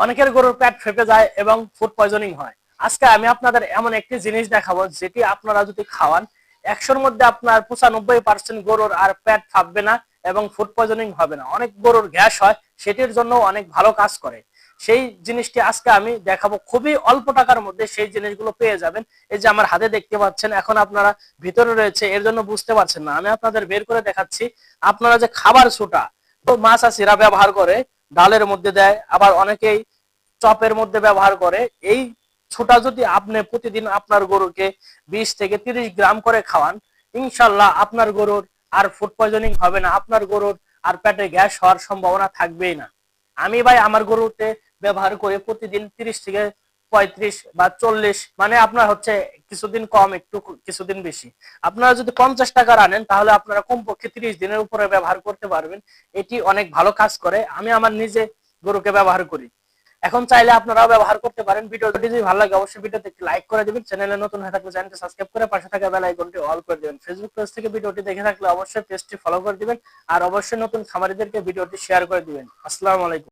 অনেকের গরুর পেট ফেঁপে যায় এবং ফুড পয়জনিং হয়। আজকে আমি আপনাদের এমন একটি জিনিস দেখাবো যেটি আপনারা যদি খাওয়ান 100-র মধ্যে আপনার 95% গরুর আর পেট ফাঁপবে না এবং ফুড পয়জনিং হবে না। অনেক গরুর গ্যাস হয়, সেটির জন্য অনেক ভালো কাজ করে। সেই জিনিসটি আজকে আমি দেখাবো, খুবই অল্প টাকার মধ্যে সেই জিনিসগুলো পেয়ে যাবেন। এই যে আমার হাতে দেখতে পাচ্ছেন, এখন আপনারা ভিতরে রয়েছে এর জন্য বুঝতে পারছেন না, আমি আপনাদের বের করে দেখাচ্ছি। আপনারা যে খাবার ছোটা তো মাছ সিরা ব্যবহার করে ডালের মধ্যে দেয়, আবার অনেকেই চপের মধ্যে ব্যবহার করে। এই ছোটা যদি আপনি প্রতিদিন আপনার গরুকে 20 থেকে 30 গ্রাম করে খাওয়ান, ইনশাল্লাহ আপনার গরুর আর ফুড পয়জনিং হবে না, আপনার গরুর আর পেটে গ্যাস হওয়ার সম্ভাবনা থাকবেই না। আমি ভাই আমার গরুতে ব্যবহার করে প্রতিদিন 30 থেকে 35 বা 40, মানে আপনার হচ্ছে কিছুদিন কম একটু কিছুদিন বেশি। আপনারা যদি 50 টাকার আনেন তাহলে আপনারা কমপক্ষে 30 দিনের উপরে ব্যবহার করতে পারবেন। এটি অনেক ভালো কাজ করে, আমি আমার নিজে গরুকে ব্যবহার করি। এখন চাইলে আপনারাও ব্যবহার করতে পারেন। ভিডিওটি যদি ভালো লাগে অবশ্যই ভিডিওতে একটি লাইক করে দিবেন, চ্যানেলে নতুন হয়ে থাকলে চ্যানেলটি সাবস্ক্রাইব করে পাশে থাকা বেল আইকনটি অল করে দিবেন। ফেসবুক পেজ থেকে ভিডিওটি দেখে থাকলে অবশ্যই পেজটি ফলো করে দিবেন, আর অবশ্যই নতুন খামারিদেরকে ভিডিওটি শেয়ার করে দিবেন। আসসালামু আলাইকুম।